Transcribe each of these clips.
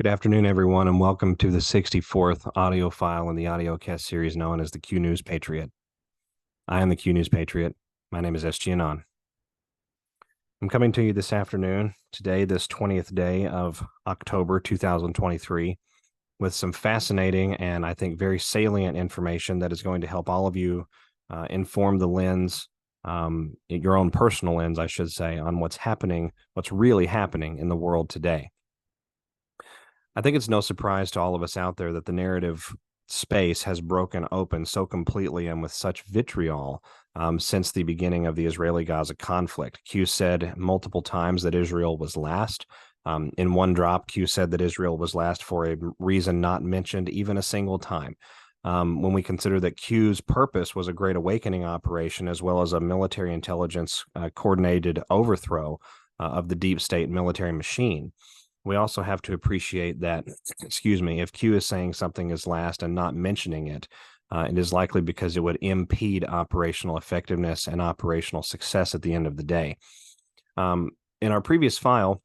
Good afternoon, everyone, and welcome to the 64th audio file in the audiocast series known as the Q News Patriot. I am the Q News Patriot. My name is SGAnon. I'm coming to you this afternoon, today, this 20th day of October 2023, with some fascinating and I think very salient information that is going to help all of you inform the lens, your own personal lens, I should say, on what's happening, what's really happening in the world today. I think it's no surprise to all of us out there that the narrative space has broken open so completely and with such vitriol since the beginning of the Israeli-Gaza conflict. Q said multiple times that Israel was last. In one drop, Q said that Israel was last for a reason not mentioned even a single time. When we consider that Q's purpose was a great awakening operation as well as a military intelligence coordinated overthrow of the deep state military machine, we also have to appreciate that, if Q is saying something is last and not mentioning it, it is likely because it would impede operational effectiveness and operational success at the end of the day. In our previous file,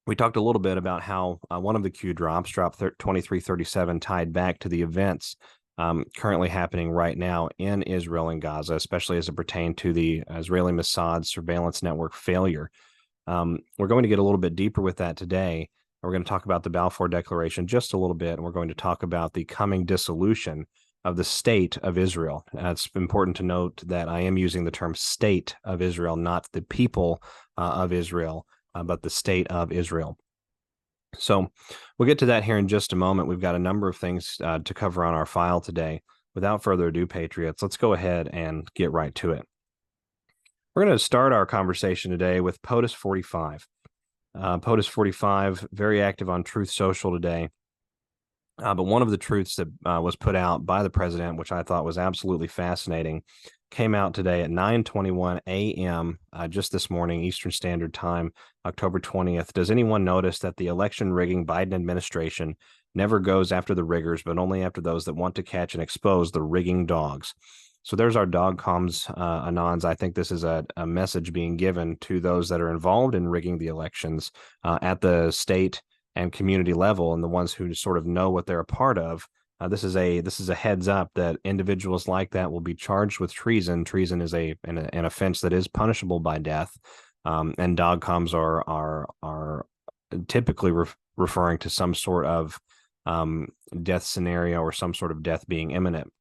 we talked a little bit about how one of the Q drops, drop 2337, tied back to the events currently happening right now in Israel and Gaza, especially as it pertained to the Israeli-Mossad surveillance network failure. We're going to get a little bit deeper with that today. We're going to talk about the Balfour Declaration just a little bit, and we're going to talk about the coming dissolution of the state of Israel. It's important to note that I am using the term state of Israel, not the people of Israel, but the state of Israel. So we'll get to that here in just a moment. We've got a number of things to cover on our file today. Without further ado, Patriots, let's go ahead and get right to it. We're going to start our conversation today with POTUS 45. POTUS 45, very active on TruthSocial today. But one of the truths that was put out by the president, which I thought was absolutely fascinating, came out today at 9:21 a.m. Just this morning, Eastern Standard Time, October 20th. Does anyone notice that the election rigging Biden administration never goes after the riggers, but only after those that want to catch and expose the rigging dogs? So there's our dog comms, Anons. I think this is a message being given to those that are involved in rigging the elections at the state and community level, and the ones who sort of know what they're a part of. This is a heads up that individuals like that will be charged with treason. Treason is an offense that is punishable by death, and dog comms are typically referring to some sort of death scenario or some sort of death being imminent.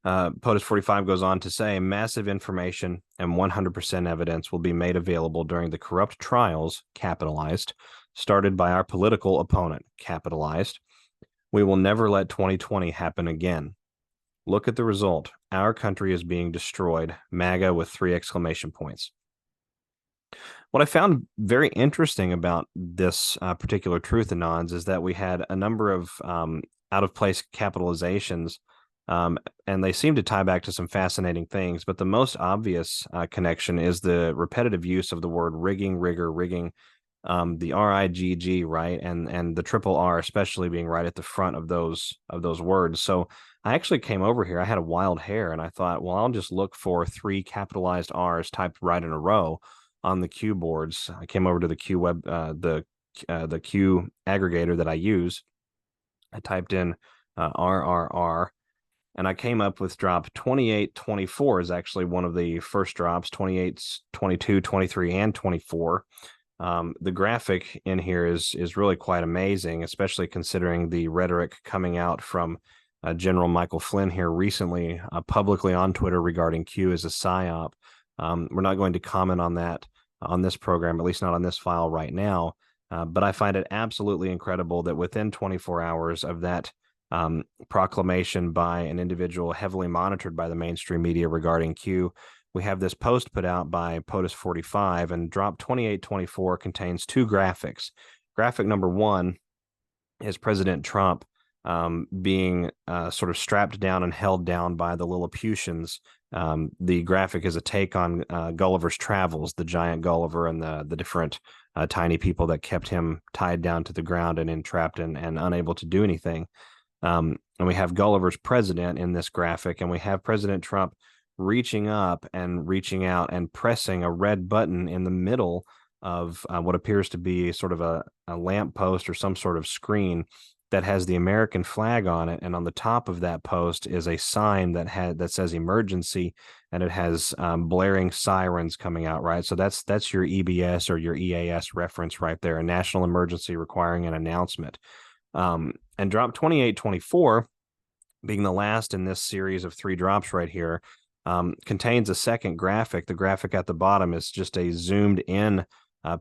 POTUS 45 goes on to say, massive information and 100% evidence will be made available during the corrupt trials, capitalized, started by our political opponent, capitalized. We will never let 2020 happen again. Look at the result. Our country is being destroyed. MAGA with 3 exclamation points. What I found very interesting about this particular truth, Anons, is that we had a number of out-of-place capitalizations, and they seem to tie back to some fascinating things, but the most obvious connection is the repetitive use of the word rigging, rigger, rigging, the RIGG, right, and the triple R especially being right at the front of those words. So I actually came over here. I had a wild hair, and I thought, well, I'll just look for 3 capitalized R's typed right in a row on the Q boards. I came over to the Q web, the Q aggregator that I use. I typed in RRR. And I came up with drop 2824 is actually one of the first drops, 28, 22, 23, and 24. The graphic in here is really quite amazing, especially considering the rhetoric coming out from General Michael Flynn here recently publicly on Twitter regarding Q as a PSYOP. We're not going to comment on that on this program, at least not on this file right now. But I find it absolutely incredible that within 24 hours of that proclamation by an individual heavily monitored by the mainstream media regarding Q, we have this post put out by POTUS 45, and drop 2824 contains 2 graphics. Graphic number 1 is President Trump being sort of strapped down and held down by the Lilliputians. The graphic is a take on Gulliver's Travels, the giant Gulliver and the different tiny people that kept him tied down to the ground and entrapped and unable to do anything. And we have Gulliver's president in this graphic, and we have President Trump reaching up and reaching out and pressing a red button in the middle of what appears to be sort of a lamppost or some sort of screen that has the American flag on it, and on the top of that post is a sign that says emergency, and it has blaring sirens coming out, right? So that's your EBS or your EAS reference right there, a national emergency requiring an announcement. And drop 2824, being the last in this series of 3 drops right here, contains a second graphic. The graphic at the bottom is just a zoomed in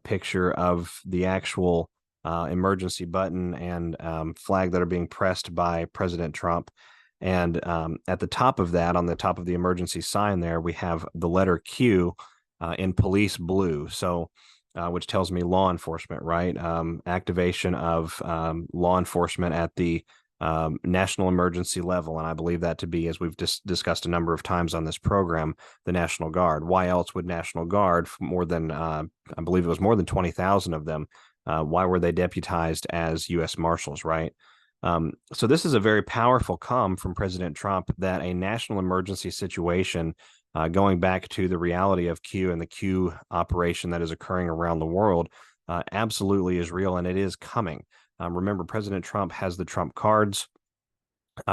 picture of the actual emergency button and flag that are being pressed by President Trump. And at the top of that, on the top of the emergency sign there, we have the letter Q in police blue. So, which tells me law enforcement, right? Activation of law enforcement at the national emergency level. And I believe that to be, as we've discussed a number of times on this program, the National Guard. Why else would National Guard, more than, I believe it was more than 20,000 of them, why were they deputized as U.S. Marshals, right? So this is a very powerful come from President Trump that a national emergency situation, going back to the reality of Q and the Q operation that is occurring around the world, absolutely is real, and it is coming. Remember, President Trump has the Trump cards.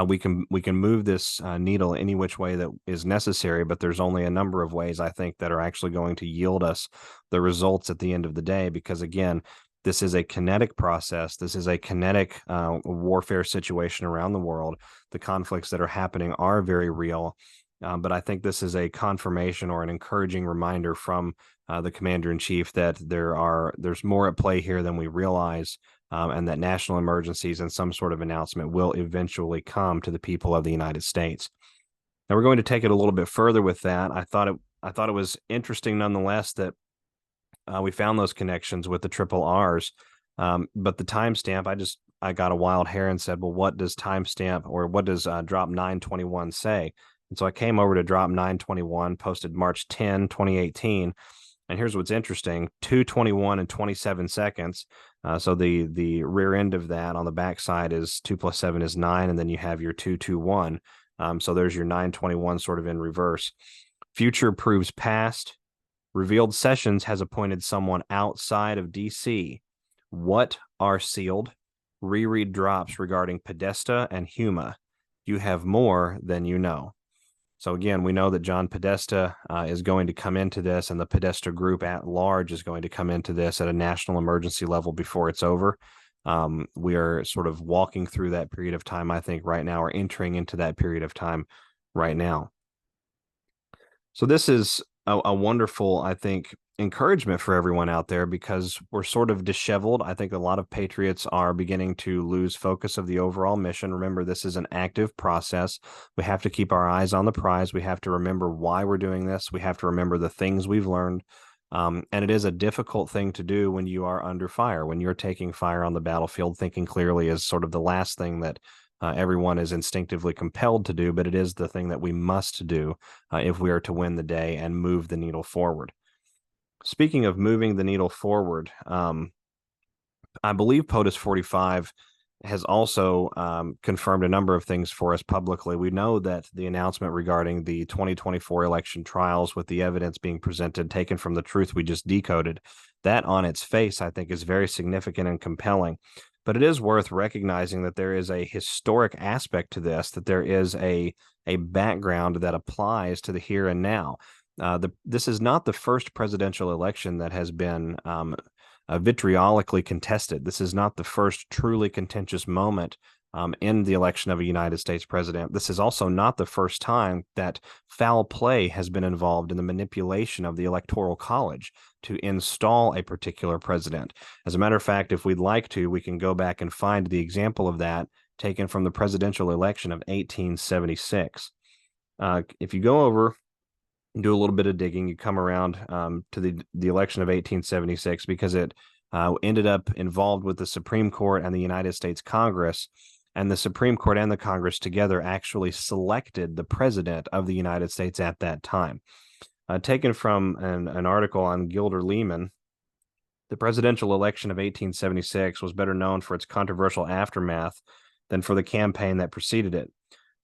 We can move this needle any which way that is necessary, but there's only a number of ways, I think, that are actually going to yield us the results at the end of the day, because again, this is a kinetic process. This is a kinetic warfare situation around the world. The conflicts that are happening are very real, but I think this is a confirmation or an encouraging reminder from the commander-in-chief that there's more at play here than we realize, and that national emergencies and some sort of announcement will eventually come to the people of the United States. Now we're going to take it a little bit further with that. I thought it was interesting nonetheless that we found those connections with the triple R's, but the timestamp, I got a wild hair and said, well, what does timestamp, or what does drop 921 say? And so I came over to drop 921, posted March 10, 2018. And here's what's interesting: 2:21 and 27 seconds. So the rear end of that on the back side is 2 + 7 is 9, and then you have your 221. So there's your 921 sort of in reverse. Future proves past. Revealed Sessions has appointed someone outside of D.C. What are sealed? Reread drops regarding Podesta and Huma. You have more than you know. So again, we know that John Podesta is going to come into this, and the Podesta group at large is going to come into this at a national emergency level before it's over. We are sort of walking through that period of time, I think, right now, or entering into that period of time right now. So this is a wonderful, I think, encouragement for everyone out there, because we're sort of disheveled. I think a lot of patriots are beginning to lose focus of the overall mission. Remember, this is an active process. We have to keep our eyes on the prize. We have to remember why we're doing this. We have to remember the things we've learned. And it is a difficult thing to do when you are under fire, when you're taking fire on the battlefield. Thinking clearly is sort of the last thing that everyone is instinctively compelled to do, but it is the thing that we must do if we are to win the day and move the needle forward. Speaking of moving the needle forward, I believe POTUS 45 has also confirmed a number of things for us publicly. We know that the announcement regarding the 2024 election trials, with the evidence being presented taken from the truth we just decoded, that on its face, I think, is very significant and compelling. But it is worth recognizing that there is a historic aspect to this, that there is a background that applies to the here and now. This is not the first presidential election that has been vitriolically contested. This is not the first truly contentious moment in the election of a United States president. This is also not the first time that foul play has been involved in the manipulation of the Electoral College to install a particular president. As a matter of fact, if we'd like to, we can go back and find the example of that taken from the presidential election of 1876. If you go over and do a little bit of digging, you come around to the election of 1876, because it ended up involved with the Supreme Court and the United States Congress. And the Supreme Court and the Congress together actually selected the president of the United States at that time. Taken from an article on Gilder Lehman, the presidential election of 1876 was better known for its controversial aftermath than for the campaign that preceded it.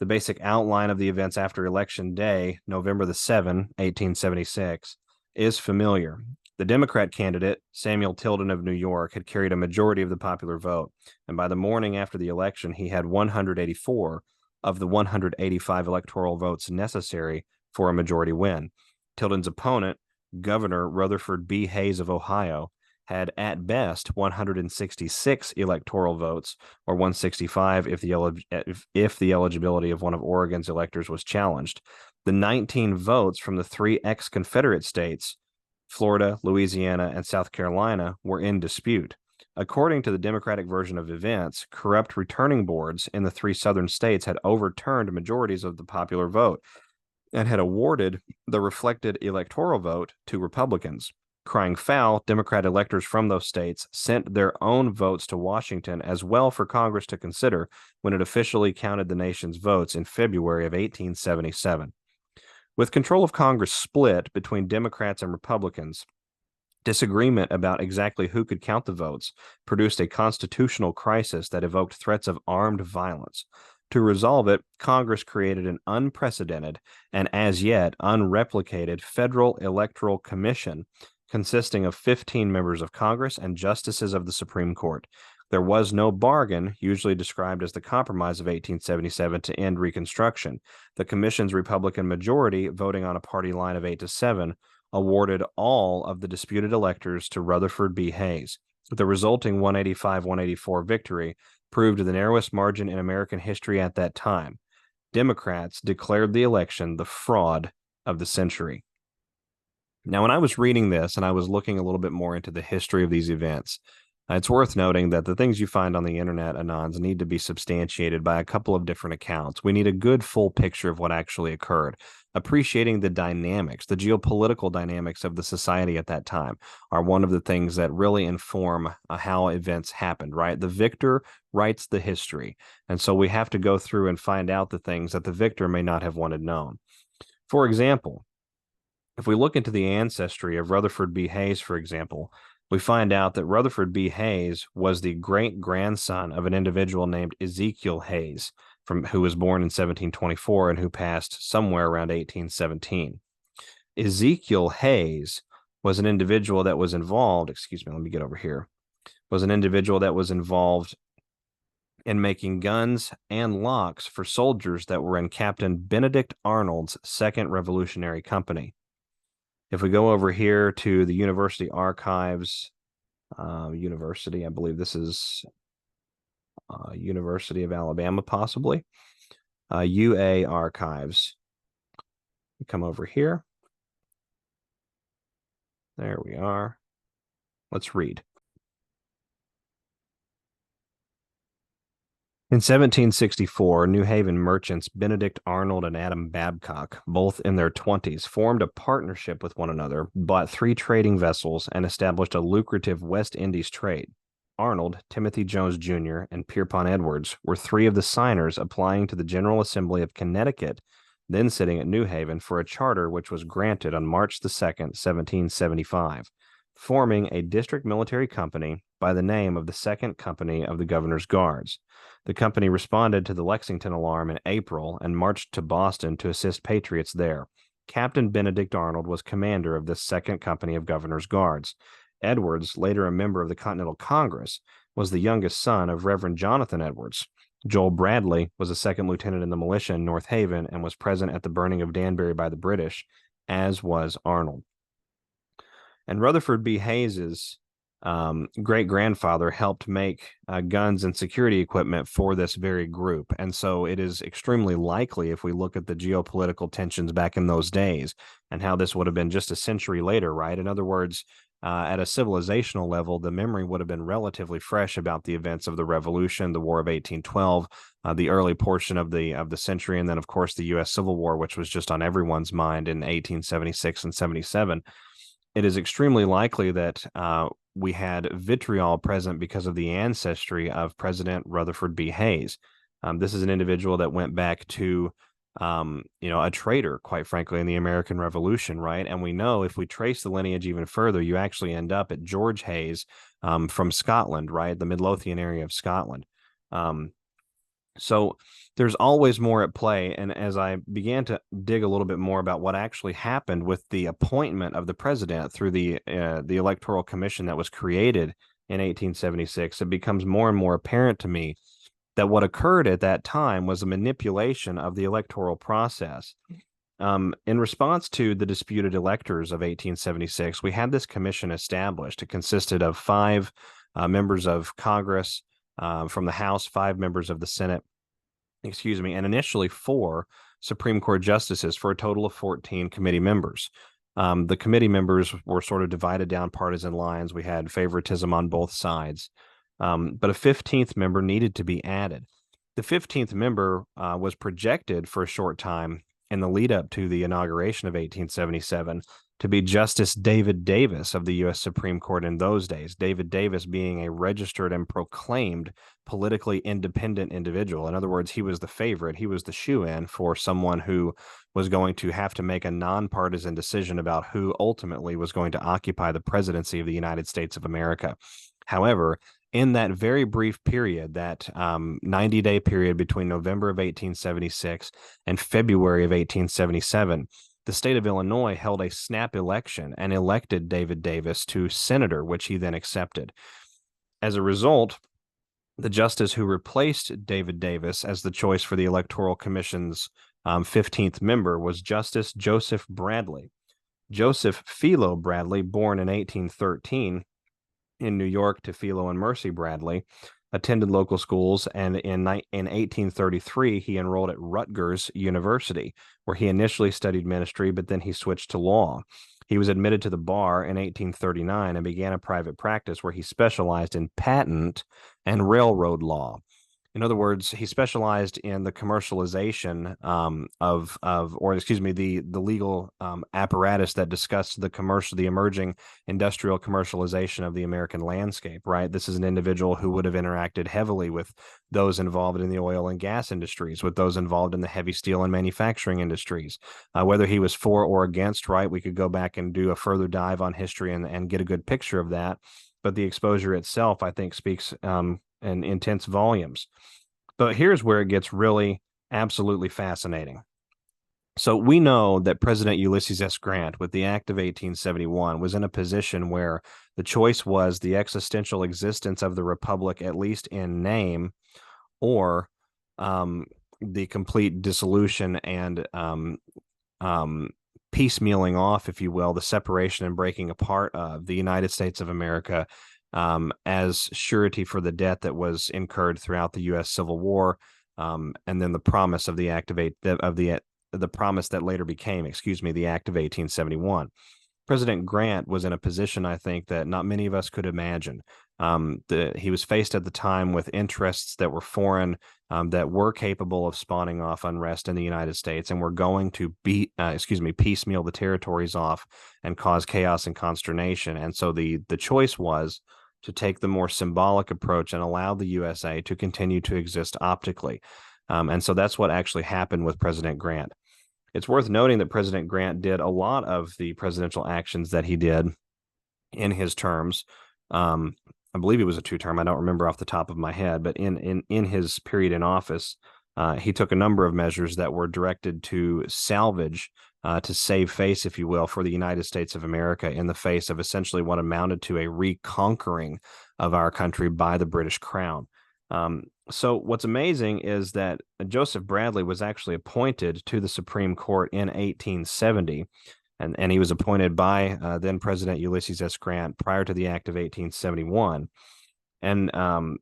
The basic outline of the events after Election Day, November the 7th, 1876, is familiar. The Democrat candidate, Samuel Tilden of New York, had carried a majority of the popular vote, and by the morning after the election, he had 184 of the 185 electoral votes necessary for a majority win. Tilden's opponent, Governor Rutherford B. Hayes of Ohio, had at best 166 electoral votes, or 165 if the eligibility of one of Oregon's electors was challenged. The 19 votes from the three ex-Confederate states, Florida, Louisiana, and South Carolina, were in dispute. According to the Democratic version of events, corrupt returning boards in the three southern states had overturned majorities of the popular vote and had awarded the reflected electoral vote to Republicans. Crying foul, Democrat electors from those states sent their own votes to Washington as well for Congress to consider when it officially counted the nation's votes in February of 1877. With control of Congress split between Democrats and Republicans, disagreement about exactly who could count the votes produced a constitutional crisis that evoked threats of armed violence. To resolve it, Congress created an unprecedented and as yet unreplicated Federal Electoral Commission consisting of 15 members of Congress and justices of the Supreme Court. There was no bargain, usually described as the Compromise of 1877, to end Reconstruction. The Commission's Republican majority, voting on a party line of 8-7, awarded all of the disputed electors to Rutherford B. Hayes. The resulting 185-184 victory proved the narrowest margin in American history at that time. Democrats declared the election the fraud of the century. Now, when I was reading this and I was looking a little bit more into the history of these events, it's worth noting that the things you find on the internet, Anons, need to be substantiated by a couple of different accounts. We need a good full picture of what actually occurred. Appreciating the dynamics, the geopolitical dynamics of the society at that time are one of the things that really inform how events happened, right? The victor writes the history. And so we have to go through and find out the things that the victor may not have wanted known. For example, if we look into the ancestry of Rutherford B. Hayes, for example, we find out that Rutherford B. Hayes was the great-grandson of an individual named Ezekiel Hayes, who was born in 1724 and who passed somewhere around 1817. Ezekiel Hayes was an individual that was involved, was an individual that was involved in making guns and locks for soldiers that were in Captain Benedict Arnold's Second Revolutionary Company. If we go over here to the University Archives, I believe this is University of Alabama, possibly, UA Archives. Come over here. There we are. Let's read. In 1764, New Haven merchants Benedict Arnold and Adam Babcock, both in their 20s, formed a partnership with one another, bought 3 trading vessels, and established a lucrative West Indies trade. Arnold, Timothy Jones Jr., and Pierpont Edwards were 3 of the signers applying to the General Assembly of Connecticut, then sitting at New Haven, for a charter which was granted on March 2nd, 1775, forming a district military company by the name of the Second Company of the Governor's Guards. The company responded to the Lexington alarm in April and marched to Boston to assist Patriots there. Captain Benedict Arnold was commander of this Second Company of Governor's Guards. Edwards, later a member of the Continental Congress, was the youngest son of Reverend Jonathan Edwards. Joel Bradley was a second lieutenant in the militia in North Haven and was present at the burning of Danbury by the British, as was Arnold. And Rutherford B. Hayes's great-grandfather helped make guns and security equipment for this very group. And so it is extremely likely, if we look at the geopolitical tensions back in those days and how this would have been just a century later, right? In other words, at a civilizational level, the memory would have been relatively fresh about the events of the Revolution, the War of 1812, the early portion of the century, and then, of course, the U.S. Civil War, which was just on everyone's mind in 1876 and 77. It is extremely likely that we had vitriol present because of the ancestry of President Rutherford B. Hayes. This is an individual that went back to, a traitor, quite frankly, in the American Revolution, right? And we know if we trace the lineage even further, you actually end up at George Hayes from Scotland, right? The Midlothian area of Scotland. So there's always more at play. And as I began to dig a little bit more about what actually happened with the appointment of the president through the Electoral Commission that was created in 1876, it becomes more and more apparent to me that what occurred at that time was a manipulation of the electoral process. In response to the disputed electors of 1876, we had this commission established. It consisted of 5 members of Congress from the House, 5 members of the Senate, and initially 4 Supreme Court justices for a total of 14 committee members. The committee members were sort of divided down partisan lines. We had favoritism on both sides, but a 15th member needed to be added. The 15th member was projected for a short time in the lead up to the inauguration of 1877 to be Justice David Davis of the U.S. Supreme Court in those days, David Davis being a registered and proclaimed politically independent individual. In other words, he was the favorite. He was the shoe-in for someone who was going to have to make a nonpartisan decision about who ultimately was going to occupy the presidency of the United States of America. However, in that very brief period, that 90-day period between November of 1876 and February of 1877, the state of Illinois held a snap election and elected David Davis to senator, which he then accepted. As a result, the justice who replaced David Davis as the choice for the Electoral Commission's 15th member was Justice Joseph Bradley. Joseph Philo Bradley, born in 1813 in New York to Philo and Mercy Bradley, attended local schools, and in 1833, he enrolled at Rutgers University, where he initially studied ministry, but then he switched to law. He was admitted to the bar in 1839 and began a private practice where he specialized in patent and railroad law. In other words, he specialized in the commercialization the legal apparatus that discussed the emerging industrial commercialization of the American landscape, right? This is an individual who would have interacted heavily with those involved in the oil and gas industries, with those involved in the heavy steel and manufacturing industries. Whether he was for or against, right? We could go back and do a further dive on history and get a good picture of that. But the exposure itself, I think, speaks in intense volumes. But here's where it gets really absolutely fascinating. So we know that President Ulysses S. Grant, with the Act of 1871, was in a position where the choice was the existential existence of the Republic, at least in name, or the complete dissolution and piecemealing off, if you will, the separation and breaking apart of the United States of America as surety for the debt that was incurred throughout the U.S. Civil War, and then the promise of the the promise that later became, the Act of 1871. President Grant was in a position, I think, that not many of us could imagine. He was faced at the time with interests that were foreign, that were capable of spawning off unrest in the United States, and were going to piecemeal the territories off and cause chaos and consternation. And so the choice was to take the more symbolic approach and allow the USA to continue to exist optically. And so that's what actually happened with President Grant. It's worth noting that President Grant did a lot of the presidential actions that he did in his terms. I believe it was a 2-term. I don't remember off the top of my head, but in his period in office, he took a number of measures that were directed to salvage, to save face, if you will, for the United States of America in the face of essentially what amounted to a reconquering of our country by the British Crown. So what's amazing is that Joseph Bradley was actually appointed to the Supreme Court in 1870, and he was appointed by then President Ulysses S. Grant prior to the Act of 1871. And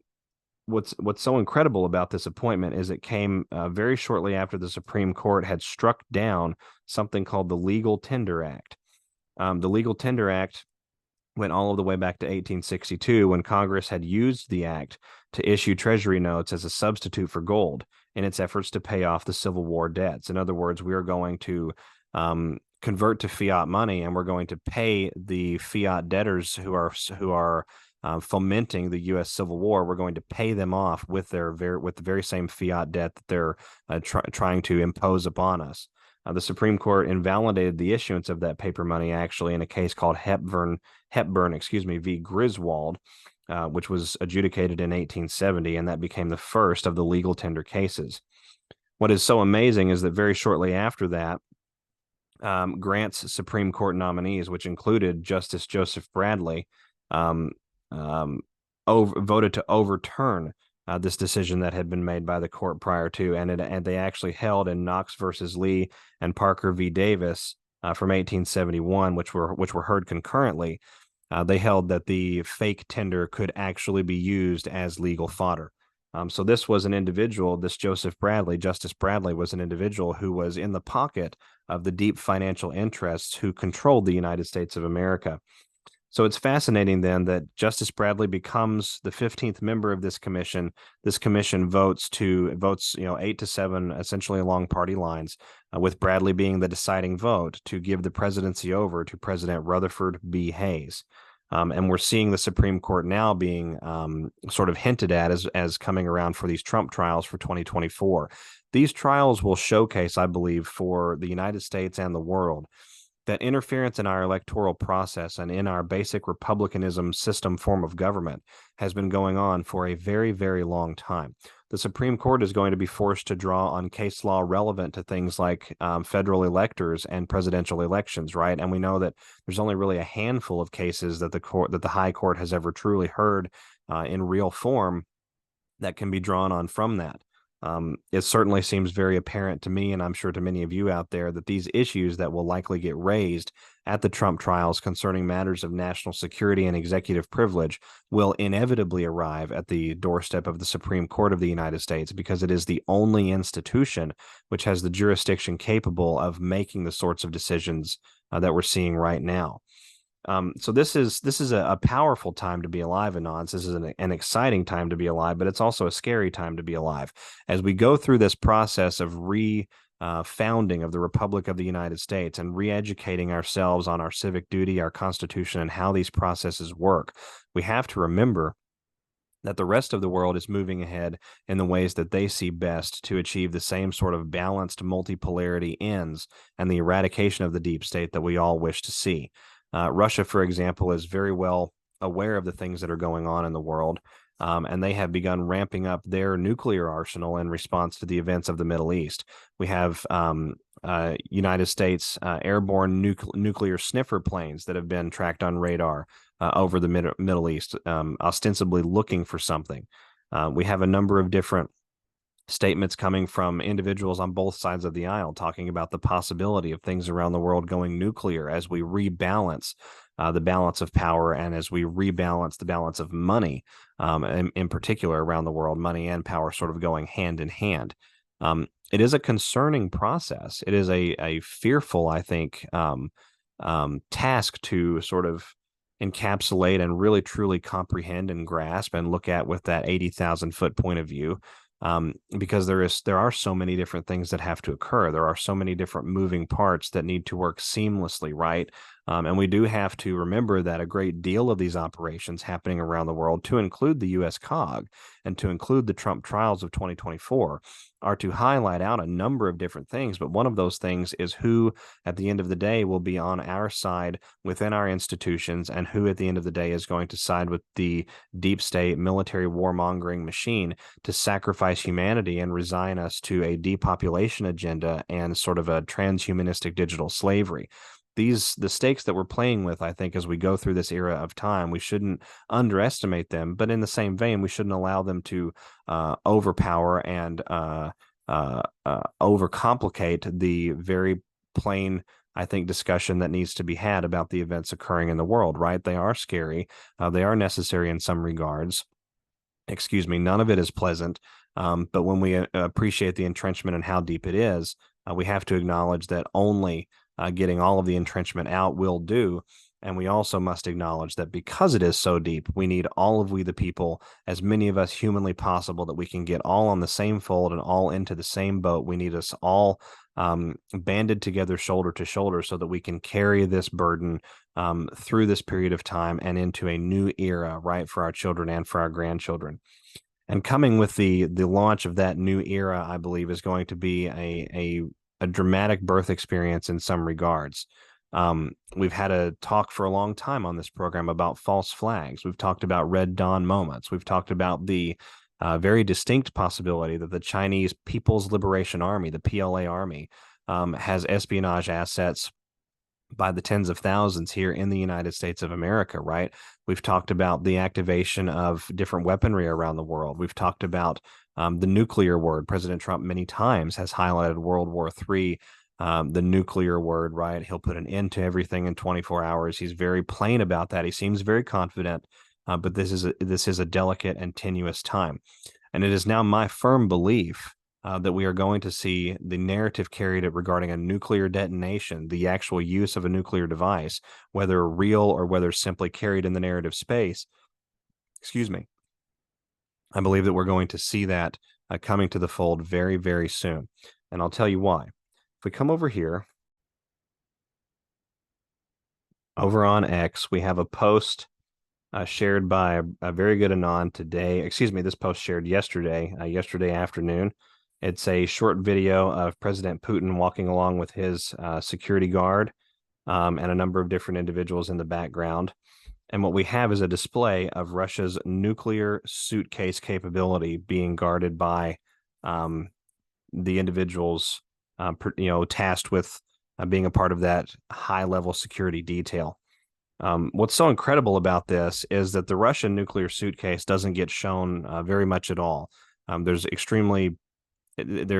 what's so incredible about this appointment is it came very shortly after the Supreme Court had struck down something called the Legal Tender Act. The Legal Tender Act went all of the way back to 1862, when Congress had used the act to issue treasury notes as a substitute for gold in its efforts to pay off the Civil War debts. In other words, we are going to convert to fiat money, and we're going to pay the fiat debtors who are fomenting the U.S. Civil War. We're going to pay them off with the very same fiat debt that they're trying to impose upon us. The Supreme Court invalidated the issuance of that paper money, actually, in a case called Hepburn v. Griswold, which was adjudicated in 1870, and that became the first of the legal tender cases. What is so amazing is that very shortly after that, Grant's Supreme Court nominees, which included Justice Joseph Bradley, um, voted to overturn this decision that had been made by the court prior to, and they actually held in Knox versus Lee and Parker v. Davis from 1871, which were heard concurrently. They held that the fake tender could actually be used as legal fodder. So this was an individual, this Joseph Bradley, Justice Bradley, was an individual who was in the pocket of the deep financial interests who controlled the United States of America. So it's fascinating then that Justice Bradley becomes the 15th member of this commission. This commission votes 8-7, essentially along party lines, with Bradley being the deciding vote to give the presidency over to President Rutherford B. Hayes. And we're seeing the Supreme Court now being sort of hinted at as coming around for these Trump trials for 2024. These trials will showcase, I believe, for the United States and the world, that interference in our electoral process and in our basic republicanism system form of government has been going on for a very, very long time. The Supreme Court is going to be forced to draw on case law relevant to things like federal electors and presidential elections, right? And we know that there's only really a handful of cases that the High Court has ever truly heard in real form that can be drawn on from that. It certainly seems very apparent to me, and I'm sure to many of you out there, that these issues that will likely get raised at the Trump trials concerning matters of national security and executive privilege will inevitably arrive at the doorstep of the Supreme Court of the United States, because it is the only institution which has the jurisdiction capable of making the sorts of decisions that we're seeing right now. So this is a powerful time to be alive, Anons. This is an exciting time to be alive, but it's also a scary time to be alive. As we go through this process of founding of the Republic of the United States and re-educating ourselves on our civic duty, our Constitution, and how these processes work, we have to remember that the rest of the world is moving ahead in the ways that they see best to achieve the same sort of balanced multipolarity ends and the eradication of the deep state that we all wish to see. Russia, for example, is very well aware of the things that are going on in the world, and they have begun ramping up their nuclear arsenal in response to the events of the Middle East. We have United States airborne nuclear sniffer planes that have been tracked on radar over the Middle East, ostensibly looking for something. We have a number of different statements coming from individuals on both sides of the aisle talking about the possibility of things around the world going nuclear as we rebalance the balance of power and as we rebalance the balance of money, in particular around the world, money and power sort of going hand in hand. It is a concerning process. It is a fearful, I think, task to sort of encapsulate and really truly comprehend and grasp and look at with that 80,000-foot point of view. Because there are so many different things that have to occur. There are so many different moving parts that need to work seamlessly, right? And we do have to remember that a great deal of these operations happening around the world, to include the U.S. COG and to include the Trump trials of 2024, are to highlight out a number of different things. But one of those things is who, at the end of the day, will be on our side within our institutions, and who, at the end of the day, is going to side with the deep state military warmongering machine to sacrifice humanity and resign us to a depopulation agenda and sort of a transhumanistic digital slavery. The stakes that we're playing with, I think, as we go through this era of time, we shouldn't underestimate them, but in the same vein, we shouldn't allow them to overpower and overcomplicate the very plain, I think, discussion that needs to be had about the events occurring in the world, right? They are scary. They are necessary in some regards. Excuse me, none of it is pleasant. But when we appreciate the entrenchment and how deep it is, we have to acknowledge that only getting all of the entrenchment out will do. And we also must acknowledge that because it is so deep, we need all of we the people, as many of us humanly possible, that we can get all on the same fold and all into the same boat. We need us all banded together shoulder to shoulder so that we can carry this burden through this period of time and into a new era, right, for our children and for our grandchildren. And coming with the launch of that new era, I believe, is going to be a dramatic birth experience in some regards. We've had a talk for a long time on this program about false flags. We've talked about Red Dawn moments. We've talked about the very distinct possibility that the Chinese People's Liberation Army, the PLA Army, has espionage assets by the tens of thousands here in the United States of America, right? We've talked about the activation of different weaponry around the world. We've talked about the nuclear word. President Trump many times has highlighted World War III, the nuclear word, right? He'll put an end to everything in 24 hours. He's very plain about that. He seems very confident, but this is a delicate and tenuous time. And it is now my firm belief that we are going to see the narrative carried regarding a nuclear detonation, the actual use of a nuclear device, whether real or whether simply carried in the narrative space. Excuse me. I believe that we're going to see that coming to the fold very, very soon. And I'll tell you why. If we come over here, over on X, we have a post shared by a very good Anon today. Excuse me, this post shared yesterday afternoon. It's a short video of President Putin walking along with his security guard and a number of different individuals in the background. And what we have is a display of Russia's nuclear suitcase capability being guarded by the individuals, tasked with being a part of that high-level security detail. What's so incredible about this is that the Russian nuclear suitcase doesn't get shown very much at all. They're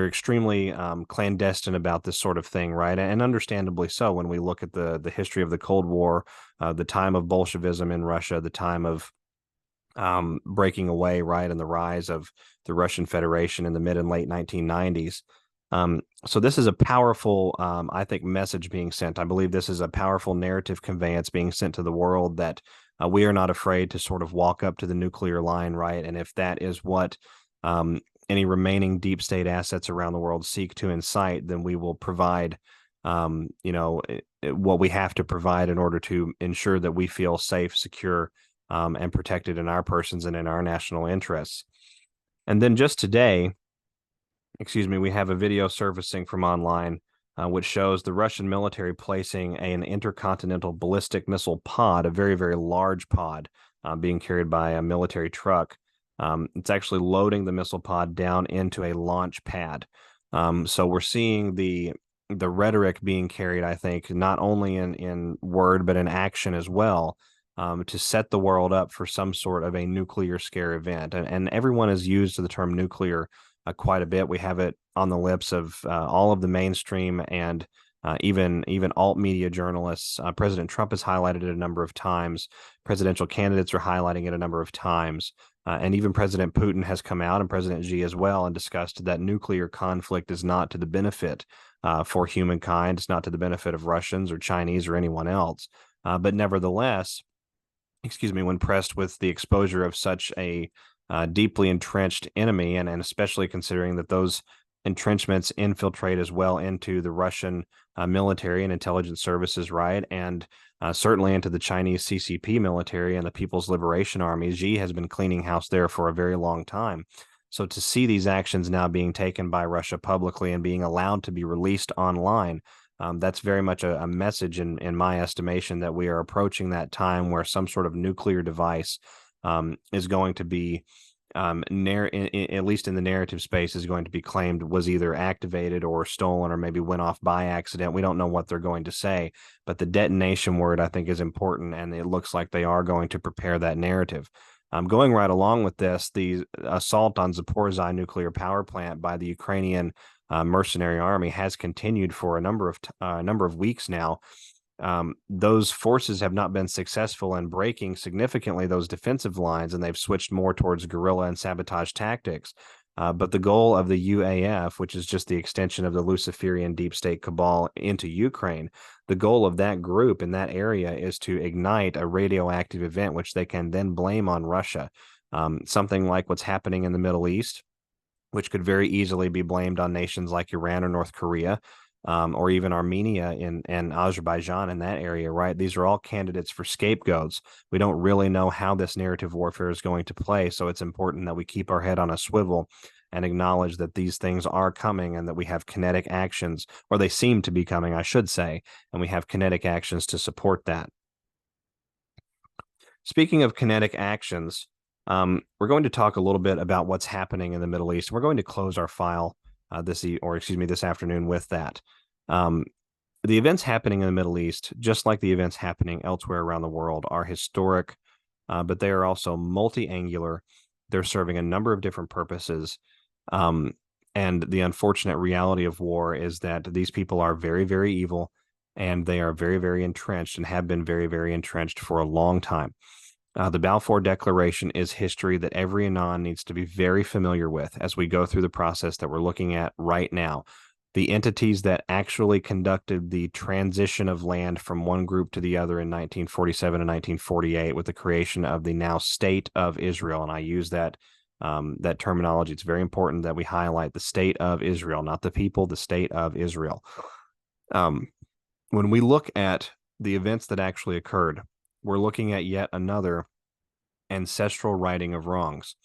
extremely clandestine about this sort of thing, right? And understandably so when we look at the history of the Cold War, the time of Bolshevism in Russia, the time of breaking away, right, and the rise of the Russian Federation in the mid and late 1990s. So this is a powerful, I think, message being sent. I believe this is a powerful narrative conveyance being sent to the world that we are not afraid to sort of walk up to the nuclear line, right? And if that is what any remaining deep state assets around the world seek to incite, then we will provide, what we have to provide in order to ensure that we feel safe, secure, and protected in our persons and in our national interests. And then just today, we have a video surfacing from online, which shows the Russian military placing an intercontinental ballistic missile pod, a very, very large pod, being carried by a military truck. It's actually loading the missile pod down into a launch pad. So we're seeing the rhetoric being carried, I think, not only in word, but in action as well, to set the world up for some sort of a nuclear scare event. And everyone has used the term nuclear quite a bit. We have it on the lips of all of the mainstream and even alt media journalists. President Trump has highlighted it a number of times. Presidential candidates are highlighting it a number of times. And even President Putin has come out, and President Xi as well, and discussed that nuclear conflict is not to the benefit for humankind. It's not to the benefit of Russians or Chinese or anyone else. But nevertheless, when pressed with the exposure of such a deeply entrenched enemy, and especially considering that those entrenchments infiltrate as well into the Russian military and intelligence services, right? And certainly into the Chinese CCP military and the People's Liberation Army. Xi has been cleaning house there for a very long time. So to see these actions now being taken by Russia publicly and being allowed to be released online, that's very much a message in my estimation that we are approaching that time where some sort of nuclear device is going to be, at least in the narrative space, is going to be claimed was either activated or stolen or maybe went off by accident. We don't know what they're going to say, but the detonation word, I think, is important, and it looks like they are going to prepare that narrative. Going right along with this, the assault on Zaporizhzhia nuclear power plant by the Ukrainian mercenary army has continued for a number of weeks now. Those forces have not been successful in breaking significantly those defensive lines, and they've switched more towards guerrilla and sabotage tactics. But the goal of the UAF, which is just the extension of the Luciferian deep state cabal into Ukraine, the goal of that group in that area is to ignite a radioactive event, which they can then blame on Russia. Something like what's happening in the Middle East, which could very easily be blamed on nations like Iran or North Korea. or even Armenia and Azerbaijan in that area, right? These are all candidates for scapegoats. We don't really know how this narrative warfare is going to play, so it's important that we keep our head on a swivel and acknowledge that these things are coming and that we have kinetic actions, or they seem to be coming, I should say, and we have kinetic actions to support that. Speaking of kinetic actions, we're going to talk a little bit about what's happening in the Middle East. We're going to close our file this afternoon with that. The events happening in the Middle East, just like the events happening elsewhere around the world, are historic, but they are also multi-angular. They're serving a number of different purposes. And the unfortunate reality of war is that these people are very, very evil, and they are very, very entrenched and have been very, very entrenched for a long time. The Balfour Declaration is history that every Anon needs to be very familiar with as we go through the process that we're looking at right now. The entities that actually conducted the transition of land from one group to the other in 1947 and 1948 with the creation of the now State of Israel. And I use that terminology. It's very important that we highlight the State of Israel, not the people, the State of Israel. When we look at the events that actually occurred, we're looking at yet another ancestral righting of wrongs.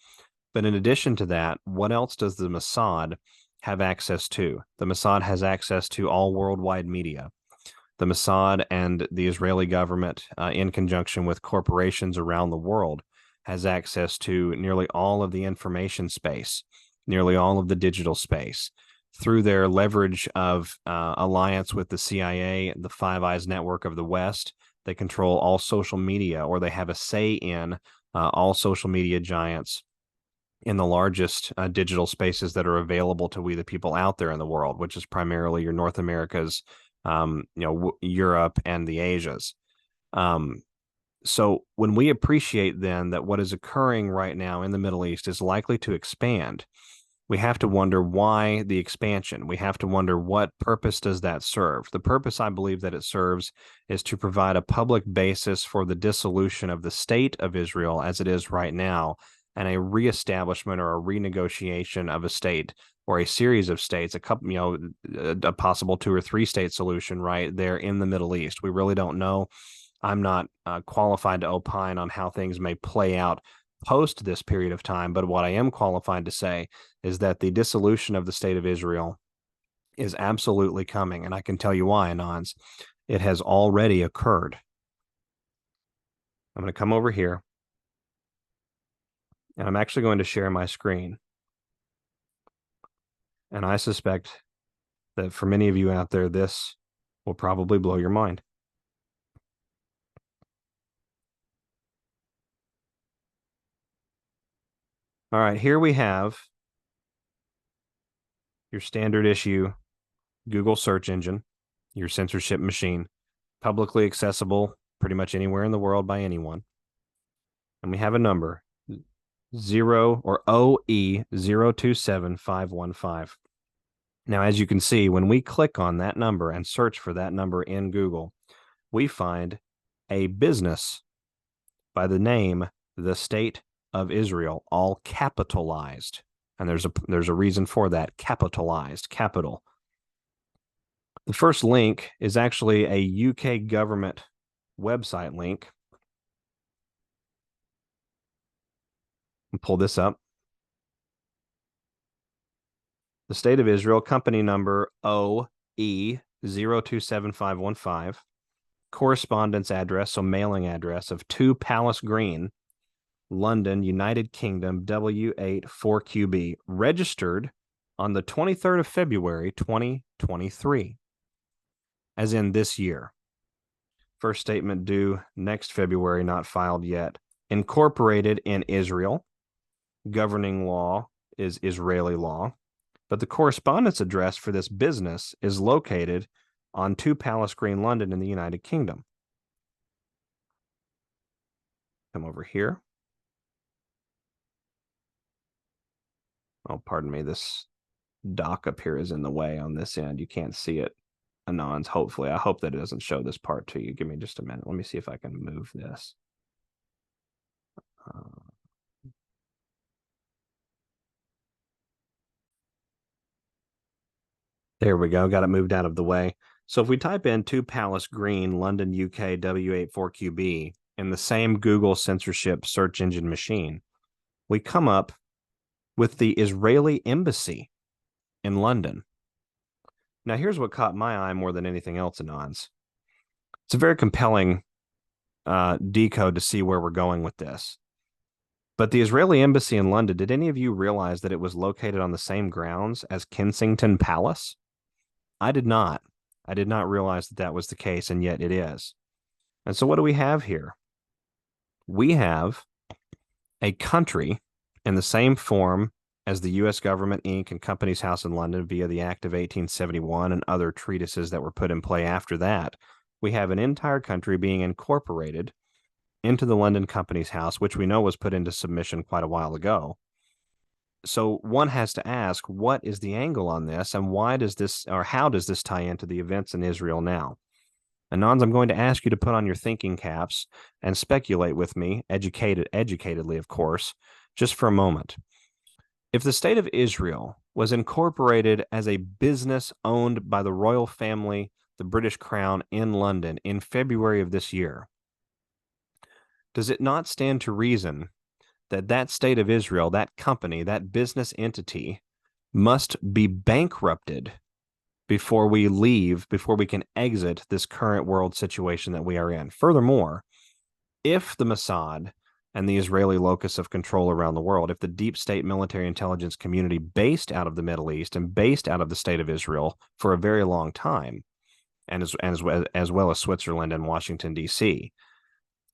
But in addition to that, what else does the Mossad have access to? The Mossad has access to all worldwide media. The Mossad and the Israeli government, in conjunction with corporations around the world, has access to nearly all of the information space, nearly all of the digital space. Through their leverage of alliance with the CIA, the Five Eyes network of the West, they control all social media, or they have a say in all social media giants in the largest digital spaces that are available to we the people out there in the world, which is primarily your North Americas, Europe, and the Asias. So when we appreciate then that what is occurring right now in the Middle East is likely to expand, we have to wonder why the expansion. We have to wonder what purpose does that serve. The purpose I believe that it serves is to provide a public basis for the dissolution of the State of Israel as it is right now, and a reestablishment or a renegotiation of a state or a series of states, a possible 2 or 3 state solution right there in the Middle East. We really don't know. I'm not qualified to opine on how things may play out post this period of time, but what I am qualified to say is that the dissolution of the State of Israel is absolutely coming, and I can tell you why, Anons. It has already occurred. I'm going to come over here, and I'm actually going to share my screen. And I suspect that for many of you out there, this will probably blow your mind. All right, here we have your standard issue Google search engine, your censorship machine, publicly accessible pretty much anywhere in the world by anyone. And we have a number, OE027515. Now, as you can see, when we click on that number and search for that number in Google, we find a business by the name The State of Israel, all capitalized. And there's a reason for that, capitalized, capital. The first link is actually a UK government website link. I'll pull this up. The State of Israel, company number OE027515, correspondence address, so mailing address of 2 Palace Green, London, United Kingdom, W8 4QB, registered on the 23rd of February, 2023, as in this year. First statement due next February, not filed yet. Incorporated in Israel. Governing law is Israeli law. But the correspondence address for this business is located on 2 Palace Green, London in the United Kingdom. Come over here. Oh, pardon me. This dock up here is in the way on this end. You can't see it, Anons, hopefully. I hope that it doesn't show this part to you. Give me just a minute. Let me see if I can move this. There we go. Got it moved out of the way. So if we type in 2 Palace Green, London, UK, W84QB in the same Google censorship search engine machine, we come up with the Israeli embassy in London. Now, here's what caught my eye more than anything else, Anons. It's a very compelling decode to see where we're going with this. But the Israeli embassy in London, did any of you realize that it was located on the same grounds as Kensington Palace? I did not. I did not realize that that was the case, and yet it is. And so what do we have here? We have a country in the same form as the U.S. government, Inc. and Companies House in London via the Act of 1871 and other treatises that were put in play after that. We have an entire country being incorporated into the London Companies House, which we know was put into submission quite a while ago. So one has to ask, what is the angle on this, and why does this, or how does this tie into the events in Israel now? Anons, I'm going to ask you to put on your thinking caps and speculate with me, educatedly, of course, just for a moment. If the state of Israel was incorporated as a business owned by the royal family, the British Crown in London in February of this year, does it not stand to reason that that state of Israel, that company, that business entity must be bankrupted before we leave, before we can exit this current world situation that we are in? Furthermore, if the Mossad and the Israeli locus of control around the world, if the deep state military intelligence community based out of the Middle East and based out of the state of Israel for a very long time, and as well as Switzerland and Washington, D.C.,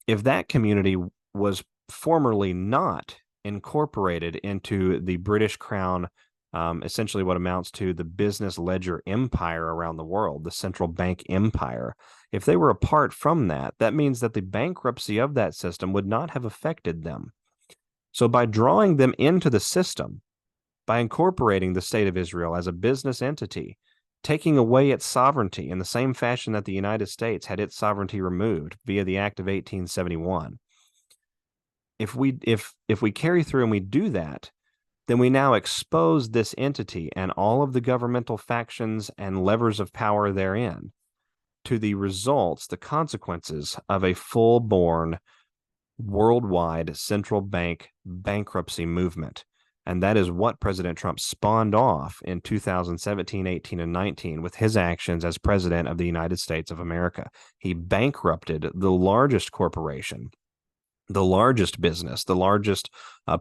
if that community was formerly not incorporated into the British Crown, essentially what amounts to the business ledger empire around the world, the central bank empire, if they were apart from that, that means that the bankruptcy of that system would not have affected them. So by drawing them into the system, by incorporating the state of Israel as a business entity, taking away its sovereignty in the same fashion that the United States had its sovereignty removed via the Act of 1871, if we carry through and we do that, then we now expose this entity and all of the governmental factions and levers of power therein to the results, the consequences of a full-born worldwide central bank bankruptcy movement. And that is what President Trump spawned off in 2017, 18, and 19 with his actions as president of the United States of America. He bankrupted the largest corporation, the largest business, the largest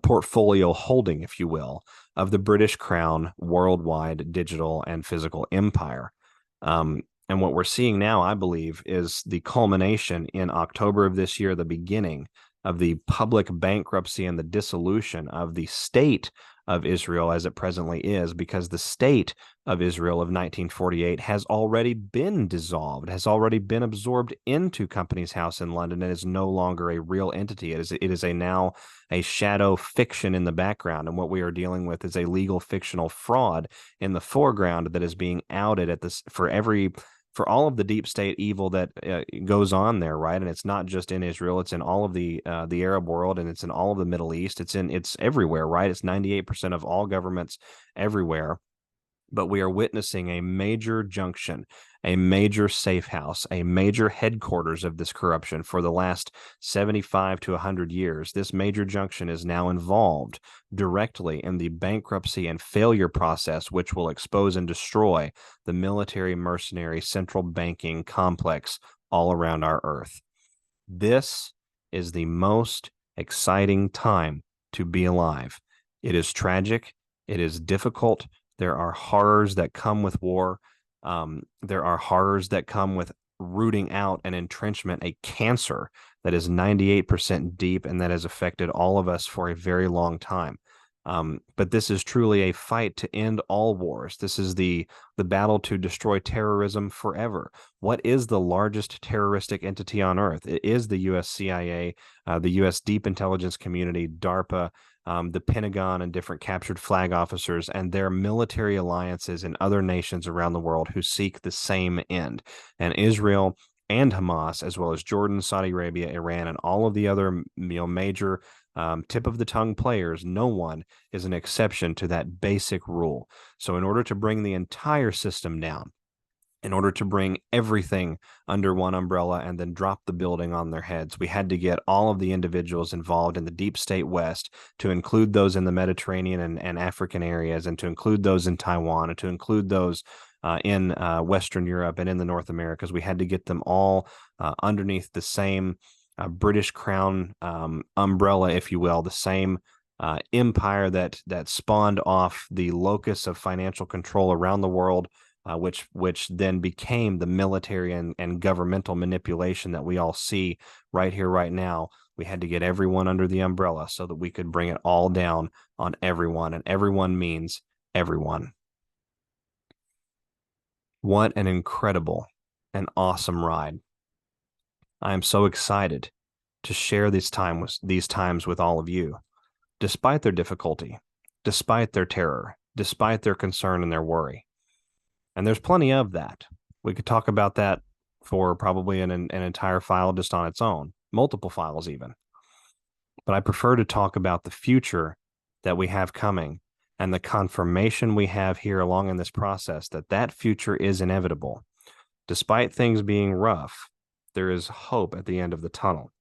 portfolio holding, if you will, of the British Crown worldwide digital and physical empire. And what we're seeing now, I believe, is the culmination in October of this year, the beginning of the public bankruptcy and the dissolution of the state of Israel as it presently is, because the state of Israel of 1948 has already been dissolved, has already been absorbed into Companies House in London, and is no longer a real entity. It is now a shadow fiction in the background, and what we are dealing with is a legal fictional fraud in the foreground that is being outed at this for all of the deep state evil that goes on there, right? And it's not just in Israel; it's in all of the Arab world, and it's in all of the Middle East. It's everywhere, right? It's 98% of all governments everywhere. But we are witnessing a major junction, a major safe house, a major headquarters of this corruption for the last 75 to 100 years. This major junction is now involved directly in the bankruptcy and failure process, which will expose and destroy the military, mercenary, central banking complex all around our earth. This is the most exciting time to be alive. It is tragic. It is difficult. There are horrors that come with war. There are horrors that come with rooting out and entrenchment, a cancer that is 98% deep and that has affected all of us for a very long time. But this is truly a fight to end all wars. This is the battle to destroy terrorism forever. What is the largest terroristic entity on earth? It is the U.S. CIA, the U.S. Deep Intelligence Community, DARPA, the Pentagon, and different captured flag officers and their military alliances in other nations around the world who seek the same end. And Israel and Hamas, as well as Jordan, Saudi Arabia, Iran, and all of the other major tip of the tongue players, no one is an exception to that basic rule. So in order to bring the entire system down, in order to bring everything under one umbrella and then drop the building on their heads, we had to get all of the individuals involved in the deep state West, to include those in the Mediterranean and African areas, and to include those in Taiwan, and to include those in Western Europe and in the North Americas. We had to get them all underneath the same British Crown umbrella, if you will, the same empire that spawned off the locus of financial control around the world, which then became the military and governmental manipulation that we all see right here, right now. We had to get everyone under the umbrella so that we could bring it all down on everyone, and everyone means everyone. What an incredible and awesome ride. I am so excited to share these times with all of you, despite their difficulty, despite their terror, despite their concern and their worry. And there's plenty of that. We could talk about that for probably an entire file just on its own, multiple files even. But I prefer to talk about the future that we have coming, and the confirmation we have here along in this process that that future is inevitable. Despite things being rough, there is hope at the end of the tunnel.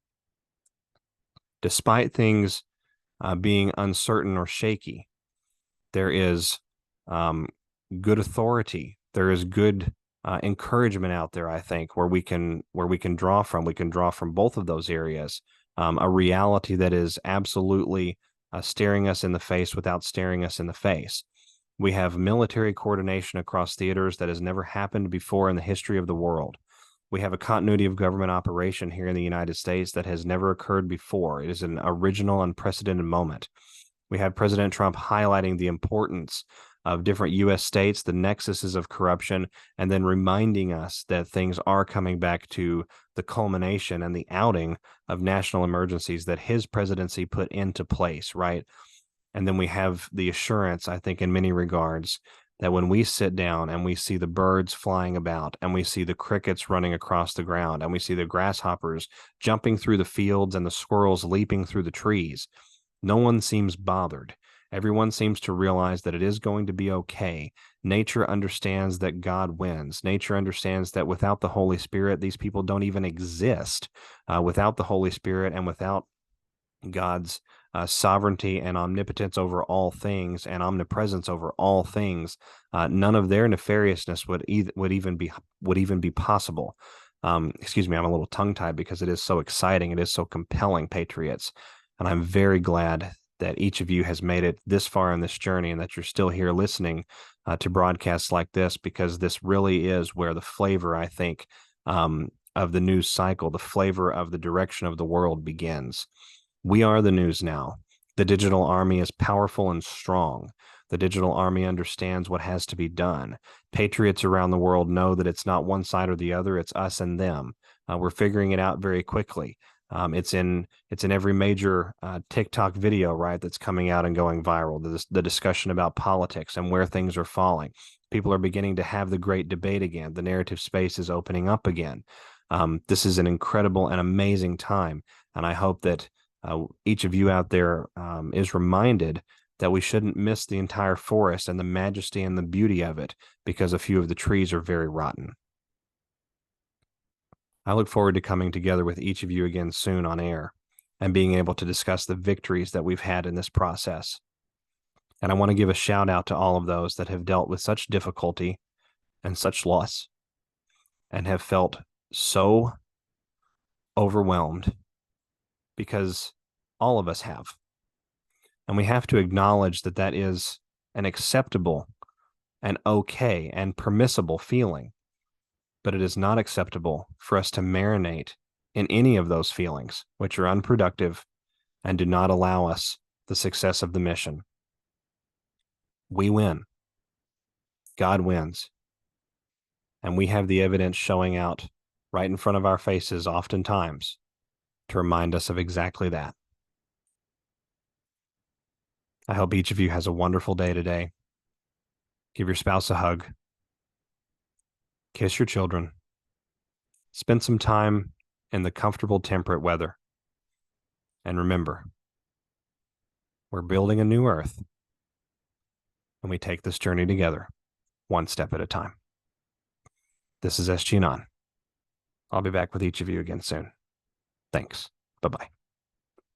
Despite things being uncertain or shaky, there is good authority. There is good encouragement out there, I think, where we can draw from. We can draw from both of those areas. A reality that is absolutely staring us in the face without staring us in the face. We have military coordination across theaters that has never happened before in the history of the world. We have a continuity of government operation here in the United States that has never occurred before. It is an original, unprecedented moment. We have President Trump highlighting the importance of different U.S. states, the nexuses of corruption, and then reminding us that things are coming back to the culmination and the outing of national emergencies that his presidency put into place, right? And then we have the assurance, I think, in many regards, that when we sit down and we see the birds flying about, and we see the crickets running across the ground, and we see the grasshoppers jumping through the fields and the squirrels leaping through the trees, no one seems bothered. Everyone seems to realize that it is going to be okay. Nature understands that God wins. Nature understands that without the Holy Spirit, these people don't even exist. Without the Holy Spirit and without God's sovereignty and omnipotence over all things and omnipresence over all things, none of their nefariousness would even be possible. Excuse me, I'm a little tongue-tied because it is so exciting. It is so compelling, Patriots. And I'm very glad that each of you has made it this far in this journey, and that you're still here listening to broadcasts like this, because this really is where the flavor, I think, of the news cycle, the flavor of the direction of the world begins. We are the news now. The digital army is powerful and strong. The digital army understands what has to be done. Patriots around the world know that it's not one side or the other, it's us and them. We're figuring it out very quickly. It's in every major TikTok video, right, that's coming out and going viral. The discussion about politics and where things are falling. People are beginning to have the great debate again. The narrative space is opening up again. This is an incredible and amazing time, and I hope that each of you out there is reminded that we shouldn't miss the entire forest and the majesty and the beauty of it because a few of the trees are very rotten. I look forward to coming together with each of you again soon on air and being able to discuss the victories that we've had in this process. And I want to give a shout out to all of those that have dealt with such difficulty and such loss and have felt so overwhelmed, because all of us have. And we have to acknowledge that that is an acceptable and okay and permissible feeling. But it is not acceptable for us to marinate in any of those feelings, which are unproductive and do not allow us the success of the mission. We win. God wins. And we have the evidence showing out right in front of our faces oftentimes to remind us of exactly that. I hope each of you has a wonderful day today. Give your spouse a hug. Kiss your children. Spend some time in the comfortable, temperate weather. And remember, We're building a new earth, and we take this journey together, one step at a time. This is SGAnon. I'll be back with each of you again soon. Thanks. Bye-bye.